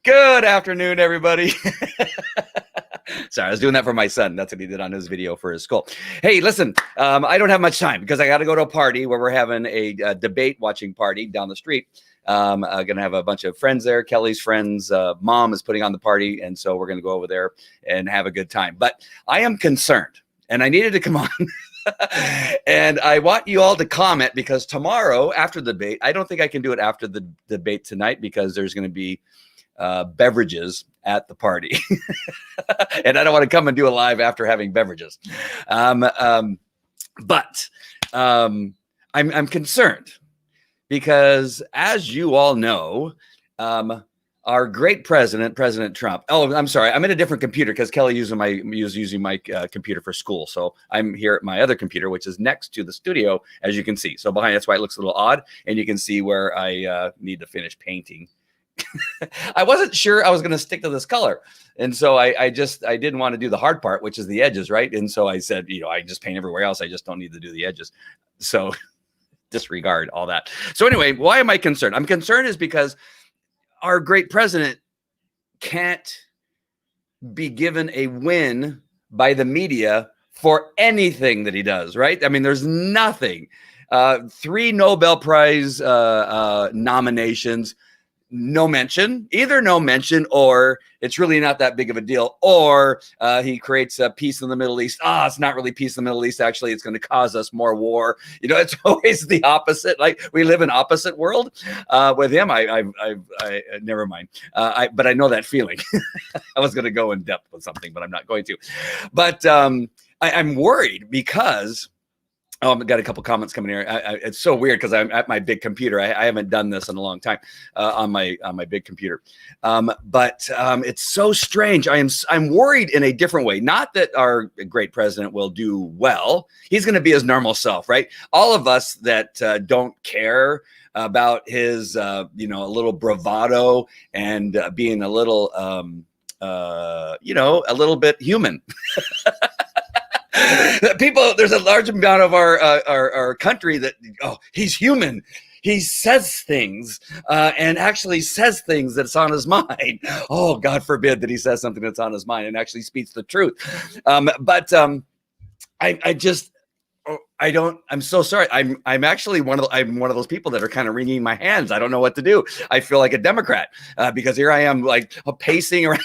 Good afternoon, everybody. Sorry, I was doing that for my son. That's what he did on his video for his school. Hey, listen, I don't have much time because I got to go to a party where we're having a debate watching party down the street. I'm going to have a bunch of friends there. Kelly's friends' mom is putting on the party. And so we're going to go over there and have a good time. But I am concerned and I needed to come on. And I want you all to comment because tomorrow after the debate, I don't think I can do it after the debate tonight because there's going to be beverages at the party. And I don't want to come and do a live after having beverages. I'm concerned because as you all know, our great president, President Trump. Oh, I'm sorry. I'm in a different computer because Kelly using my computer for school. So I'm here at my other computer, which is next to the studio, as you can see. So behind, that's why it looks a little odd. And you can see where I need to finish painting. I wasn't sure I was going to stick to this color. And so I didn't want to do the hard part, which is the edges, right? And so I said, I just paint everywhere else. I just don't need to do the edges. So disregard all that. So anyway, why am I concerned? I'm concerned is because our great president can't be given a win by the media for anything that he does, right? I mean, there's nothing. 3 Nobel Prize nominations, no mention, either no mention or it's really not that big of a deal, or he creates a peace in the Middle East. It's not really peace in the Middle East. Actually, it's going to cause us more war. It's always the opposite. Like we live in opposite world. With him, I never mind. But I know that feeling. I was going to go in depth with something, but I'm not going to. But I'm worried because. I've got a couple comments coming here. It's so weird because I'm at my big computer. I haven't done this in a long time on my big computer. But it's so strange. I'm worried in a different way. Not that our great president will do well. He's going to be his normal self, right? All of us that don't care about his, a little bravado and being a little, a little bit human. People, there's a large amount of our country that, he's human. He says things and actually says things that's on his mind. Oh, God forbid that he says something that's on his mind and actually speaks the truth. I'm so sorry. I'm actually one of those people that are kind of wringing my hands. I don't know what to do. I feel like a Democrat because here I am like pacing around.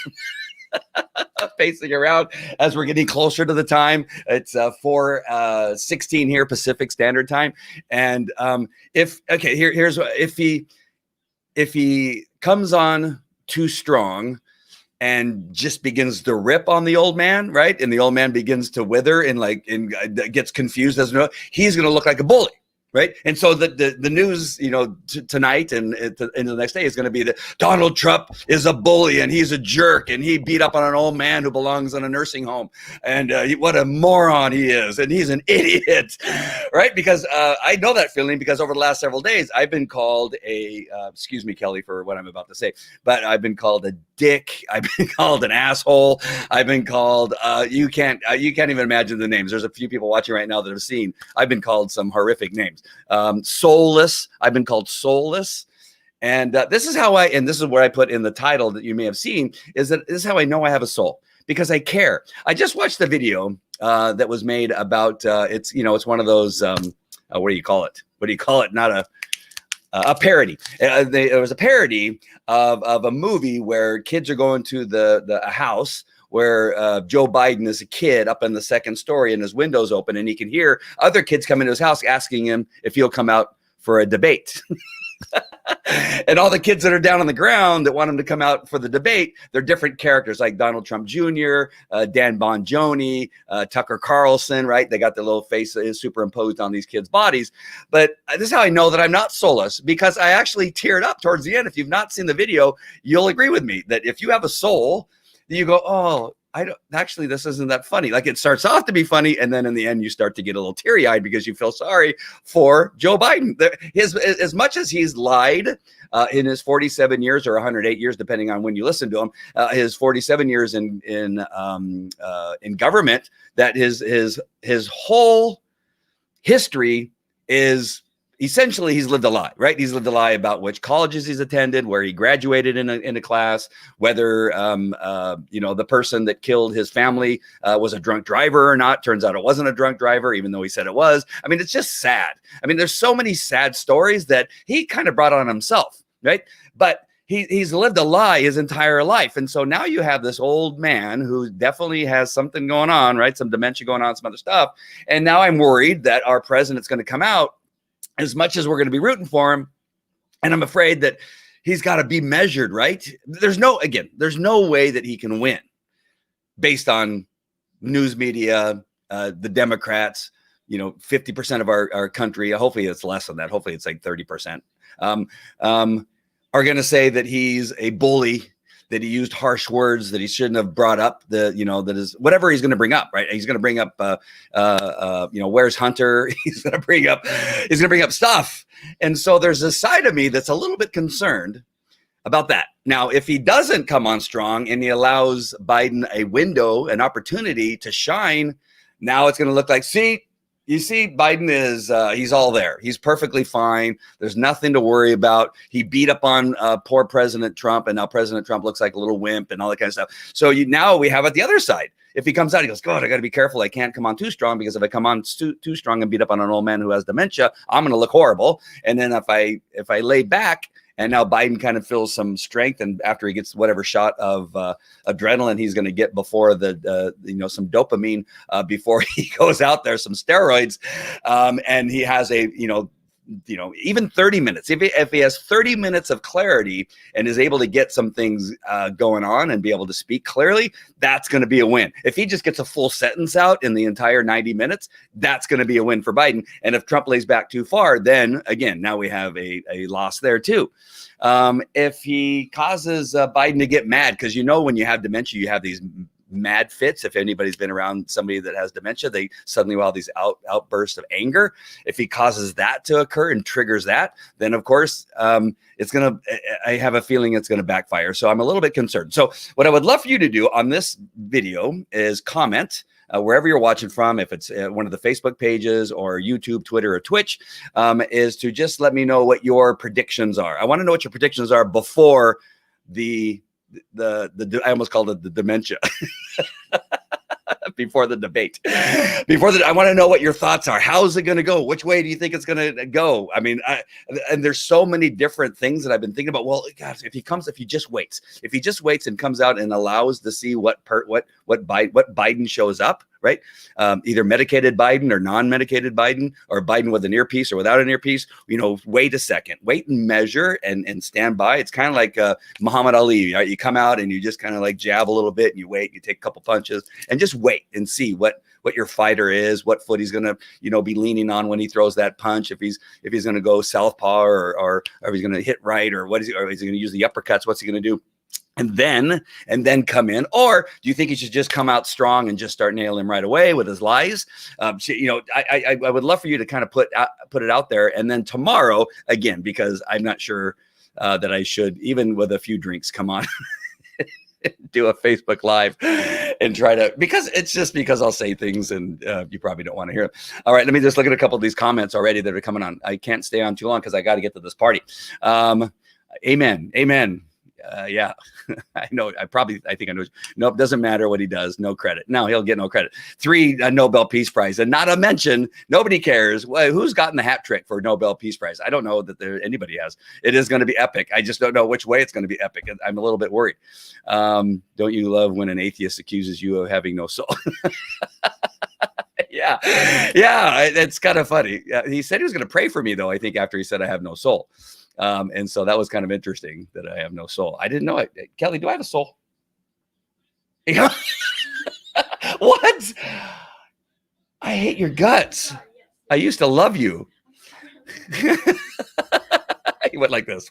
Pacing around as we're getting closer to the time. It's 4:16 here Pacific Standard Time. And if he comes on too strong and just begins to rip on the old man, right? And the old man begins to wither and gets confused, doesn't know, he's going to look like a bully. Right. And so the news, tonight and the next day is going to be that Donald Trump is a bully and he's a jerk and he beat up on an old man who belongs in a nursing home. And what a moron he is. And he's an idiot. Right. Because I know that feeling because over the last several days, I've been called excuse me, Kelly, for what I'm about to say, but I've been called a dick. I've been called an asshole. I've been called you can't even imagine the names. There's a few people watching right now that have seen. I've been called some horrific names. Soulless. I've been called soulless. And this is where I put in the title that you may have seen is that this is how I know I have a soul because I care. I just watched the video that was made about it's one of those what do you call it? What do you call it? Not a parody. There was a parody of a movie where kids are going to a house where Joe Biden is a kid up in the second story and his window's open and he can hear other kids come into his house asking him if he'll come out for a debate. And all the kids that are down on the ground that want him to come out for the debate, they're different characters like Donald Trump Jr., Dan Bongoni, Tucker Carlson, right? They got their little faces superimposed on these kids' bodies. But this is how I know that I'm not soulless because I actually teared up towards the end. If you've not seen the video, you'll agree with me that if you have a soul, you go, this isn't that funny. Like it starts off to be funny. And then in the end, you start to get a little teary eyed because you feel sorry for Joe Biden. As much as he's lied in his 47 years or 108 years, depending on when you listen to him, his 47 years in government, that his whole history is essentially he's lived a lie, right? He's lived a lie about which colleges he's attended, where he graduated in a class, whether the person that killed his family was a drunk driver or not. Turns out it wasn't a drunk driver, even though he said it was. I mean, it's just sad. I mean, there's so many sad stories that he kind of brought on himself, right? But he's lived a lie his entire life. And so now you have this old man who definitely has something going on, right? Some dementia going on, some other stuff. And now I'm worried that our president's going to come out, as much as we're going to be rooting for him. And I'm afraid that he's got to be measured, right? There's no way that he can win based on news media, the Democrats, 50% of our country. Hopefully it's less than that. Hopefully it's like 30%, are going to say that he's a bully, that he used harsh words that he shouldn't have brought up, that is whatever he's going to bring up, right? He's going to bring up, where's Hunter? He's going to bring up stuff. And so there's a side of me that's a little bit concerned about that. Now, if he doesn't come on strong and he allows Biden a window, an opportunity to shine, now it's going to look like, you see, Biden is, he's all there. He's perfectly fine. There's nothing to worry about. He beat up on poor President Trump, and now President Trump looks like a little wimp and all that kind of stuff. So now we have it the other side. If he comes out, he goes, God, I got to be careful. I can't come on too strong, because if I come on too strong and beat up on an old man who has dementia, I'm going to look horrible. And then if I lay back, and now Biden kind of feels some strength, and after he gets whatever shot of adrenaline he's going to get before some dopamine before he goes out there, some steroids, and he has even 30 minutes. If he has 30 minutes of clarity and is able to get some things going on and be able to speak clearly, that's going to be a win. If he just gets a full sentence out in the entire 90 minutes, that's going to be a win for Biden. And if Trump lays back too far, then again, now we have a loss there too. If he causes Biden to get mad, because when you have dementia, you have these mad fits. If anybody's been around somebody that has dementia, they suddenly will have these outbursts of anger. If he causes that to occur and triggers that, then of course I have a feeling it's going to backfire. So I'm a little bit concerned. So what I would love for you to do on this video is comment wherever you're watching from, if it's one of the Facebook pages or YouTube, Twitter, or Twitch, is to just let me know what your predictions are. I want to know what your predictions are before I almost called it the dementia. Before the debate, I want to know what your thoughts are. How's it going to go? Which way do you think it's going to go? I mean, and there's so many different things that I've been thinking about. Well, gosh, if he just waits and comes out and allows to see what Biden shows up, right? Either medicated Biden or non-medicated Biden, or Biden with an earpiece or without an earpiece, wait a second, wait and measure and stand by. It's kind of like Muhammad Ali, right? You come out and you just kind of like jab a little bit and you wait, you take a couple punches and just wait and see what your fighter is, what foot he's going to, be leaning on when he throws that punch. If he's going to go southpaw or if he's going to hit right, or is he going to use the uppercuts? What's he going to do? And then come in, or do you think he should just come out strong and just start nailing him right away with his lies? I would love for you to kind of put it out there. And then tomorrow, again, because I'm not sure that I should, even with a few drinks, come on, do a Facebook Live and try to, because I'll say things and you probably don't want to hear them. All right, let me just look at a couple of these comments already that are coming on. I can't stay on too long because I got to get to this party. Amen. Yeah, I know. I think I know. Nope, doesn't matter what he does. No credit. No, he'll get no credit. 3 Nobel Peace Prize, and not to mention, nobody cares. Well, who's gotten the hat trick for Nobel Peace Prize? I don't know that anybody has. It is going to be epic. I just don't know which way it's going to be epic. I'm a little bit worried. Don't you love when an atheist accuses you of having no soul? Yeah, it's kind of funny. He said he was going to pray for me, though, I think, after he said I have no soul. And so that was kind of interesting that I have no soul. I didn't know it. Kelly, do I have a soul? What? I hate your guts. I used to love you. He went like this.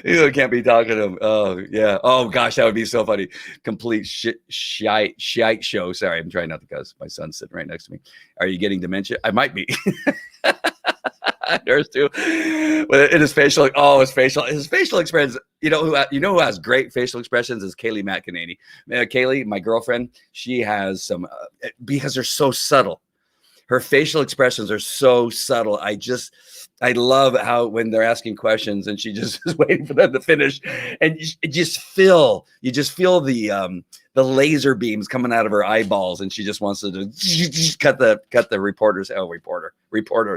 You can't be talking to him. Oh, yeah. Oh, gosh, that would be so funny. Complete shite show. Sorry, I'm trying not to cuss. My son's sitting right next to me. Are you getting dementia? I might be. There's too. But in his facial expressions. You know who has great facial expressions is Kaylee McEnany. Kaylee, my girlfriend, she has some because they're so subtle. her facial expressions are so subtle. I love how when they're asking questions and she just is waiting for them to finish, and you just feel the laser beams coming out of her eyeballs, and she just wants to cut the reporter,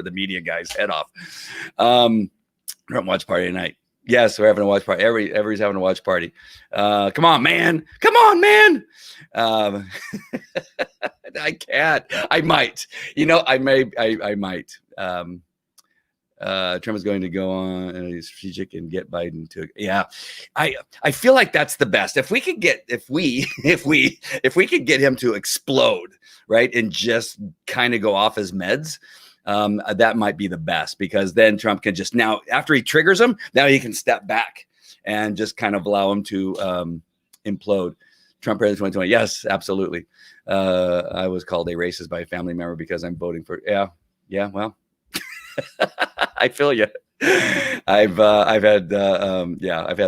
the media guy's head off. We're at watch party tonight. Yes, we're having a watch party. Everybody's having a watch party. Come on, man. I can't. I might. I might. Trump is going to go on and he's strategic and get Biden to. Yeah, I feel like that's the best. If we could get if we could get him to explode, right, and just kind of go off his meds. That might be the best, because then Trump can just, now after he triggers him, now he can step back and just kind of allow him to implode. Trump president 2020. Yes, absolutely. I was called a racist by a family member because I'm voting for. Yeah. Well, I feel you. I've had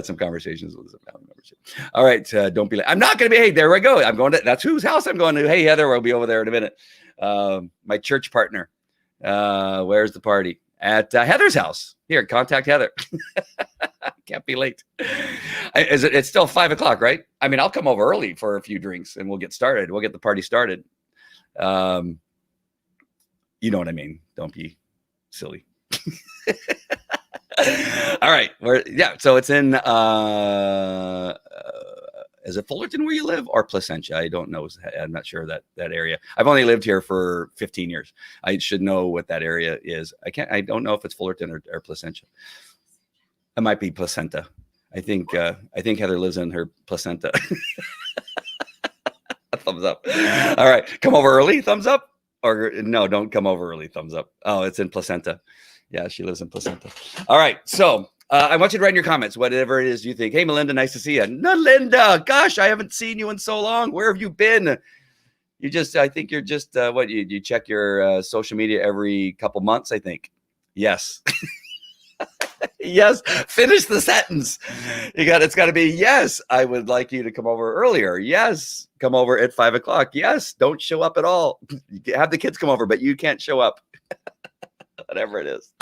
some conversations with some family members. All right. Don't be late. I'm not going to be. Hey, there we go. I'm going to, that's whose house I'm going to. Hey, Heather, we'll be over there in a minute. My church partner. Where's the party? At Heather's house. Here, contact Heather. Can't be late. It's still 5 o'clock, right? I mean, I'll come over early for a few drinks and we'll get started. We'll get the party started. You know what I mean? Don't be silly. All right. So it's in is it Fullerton where you live, or Placentia? I don't know. I'm not sure that area. I've only lived here for 15 years. I should know what that area is. I don't know if it's Fullerton or Placentia. It might be Placenta. I think Heather lives in her placenta. Thumbs up. All right. Come over early. Thumbs up. Or no, don't come over early. Thumbs up. Oh, it's in Placenta. Yeah, she lives in Placenta. All right. So I want you to write in your comments, whatever it is you think. Hey, Melinda, nice to see you. Melinda, gosh, I haven't seen you in so long. Where have you been? I think you're just, you check your social media every couple months, I think. Yes. Yes. Finish the sentence. It's got to be, yes, I would like you to come over earlier. Yes. Come over at 5 o'clock. Yes. Don't show up at all. Have the kids come over, but you can't show up. Whatever it is.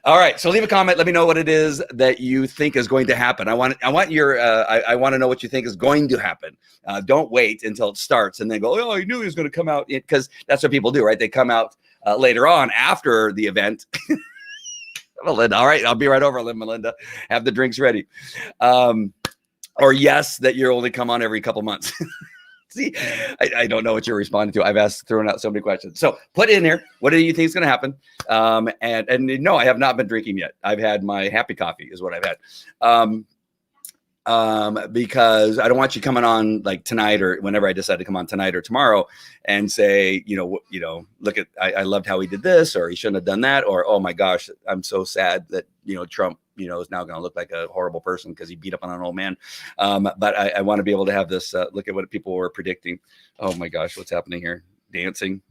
All right. So leave a comment. Let me know what it is that you think is going to happen. I want to know what you think is going to happen. Don't wait until it starts and then go, oh, I knew he was going to come out, because that's what people do, right? They come out later on after the event. Melinda, all right. I'll be right over, Melinda. Have the drinks ready. Or yes, that you're only come on every couple months. See, I don't know what you're responding to. I've thrown out so many questions. So put in here, what do you think is going to happen? And no, I have not been drinking yet. I've had my happy coffee is what I've had. Because I don't want you coming on like tonight or whenever I decide to come on tonight or tomorrow and say, look at, I loved how he did this, or he shouldn't have done that, or, oh my gosh, I'm so sad that, Trump, is now going to look like a horrible person because he beat up on an old man. But I want to be able to have this, look at what people were predicting. Oh my gosh, what's happening here? Dancing.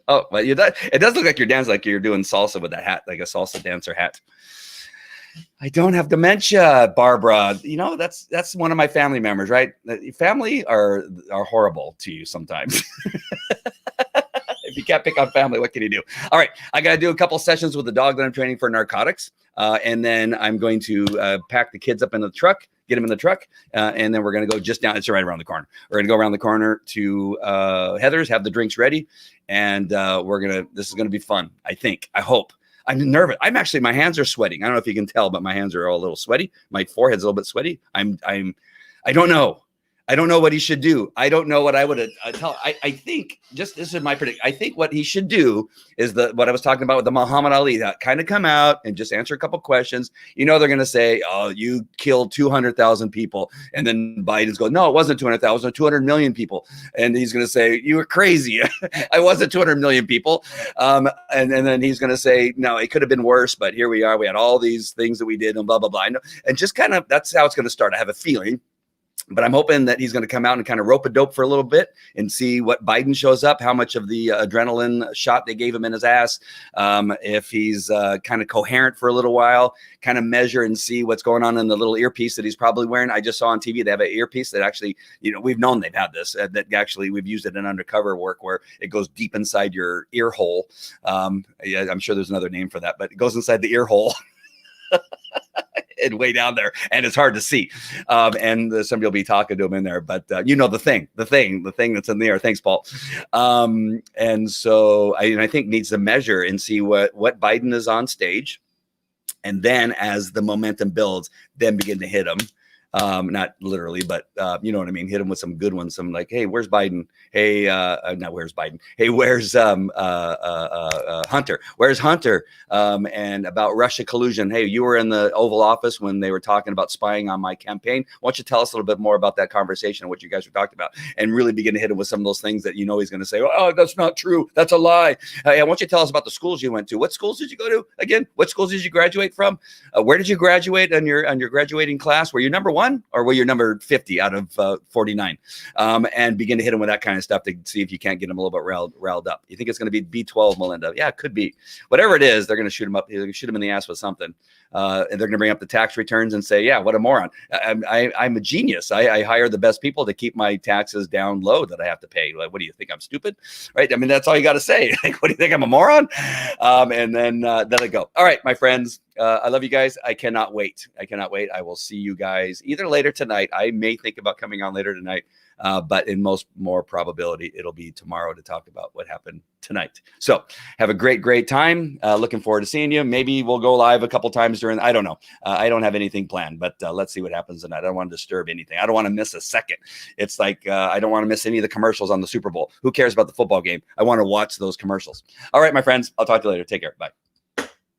Oh, but it does look like you're dancing, like you're doing salsa with that hat, like a salsa dancer hat. I don't have dementia, Barbara. That's one of my family members, right? Family are horrible to you sometimes. If you can't pick on family, what can you do? All right, I got to do a couple sessions with the dog that I'm training for narcotics, and then I'm going to pack the kids up in the truck, get them in the truck, and then we're going to go just down. It's right around the corner. We're going to go around the corner to Heather's, have the drinks ready, and this is going to be fun. I hope. I'm nervous. My hands are sweating. I don't know if you can tell, but my hands are all a little sweaty. My forehead's a little bit sweaty. I don't know. I don't know what he should do. I don't know what I would tell. I think this is my prediction. I think what he should do is what I was talking about with the Muhammad Ali, that kind of come out and just answer a couple questions. They're going to say, oh, you killed 200,000 people. And then Biden's going, no, it wasn't 200,000, it was 200 million people. And he's going to say, you were crazy. I wasn't 200 million people. And then he's going to say, no, it could have been worse, but here we are. We had all these things that we did and blah, blah, blah. And just kind of, that's how it's going to start. I have a feeling. But I'm hoping that he's going to come out and kind of rope a dope for a little bit and see what Biden shows up, how much of the adrenaline shot they gave him in his ass, if he's kind of coherent for a little while, kind of measure and see what's going on in the little earpiece that he's probably wearing. I just saw on TV they have an earpiece that actually, we've known they've had this, that actually we've used it in undercover work where it goes deep inside your ear hole. Yeah, I'm sure there's another name for that, but it goes inside the ear hole. And way down there, and it's hard to see. And somebody will be talking to him in there, but the thing that's in the air. Thanks, Paul. And so I think needs to measure and see what Biden is on stage, and then as the momentum builds, then begin to hit him. Not literally, but you know what I mean? Hit him with some good ones. Some like, hey, where's Biden? Hey, not where's Biden? Hey, where's Hunter? Where's Hunter? And about Russia collusion. Hey, you were in the Oval Office when they were talking about spying on my campaign. Why don't you tell us a little bit more about that conversation and what you guys were talking about, and really begin to hit him with some of those things that he's going to say, oh, that's not true. That's a lie. Hey, why don't you tell us about the schools you went to? What schools did you go to again? What schools did you graduate from? Where did you graduate on your graduating class? Were you number 1 or were you number 50 out of 49? And begin to hit him with that kind of stuff to see if you can't get him a little bit riled up. You think it's going to be B12, Melinda? Yeah, it could be. Whatever it is, they're going to shoot him up. They're going to shoot him in the ass with something. And they're going to bring up the tax returns and say, yeah, what a moron. I'm a genius. I hire the best people to keep my taxes down low that I have to pay. Like, what do you think? I'm stupid? Right? I mean, that's all you got to say. Like, what do you think? I'm a moron? And then let it go. All right, my friends. I love you guys. I cannot wait. I will see you guys either later tonight. I may think about coming on later tonight, but in more probability, it'll be tomorrow to talk about what happened tonight. So have a great time. Looking forward to seeing you. Maybe we'll go live a couple times I don't know. I don't have anything planned, but let's see what happens tonight. I don't want to disturb anything. I don't want to miss a second. It's like, I don't want to miss any of the commercials on the Super Bowl. Who cares about the football game? I want to watch those commercials. All right, my friends, I'll talk to you later. Take care. Bye.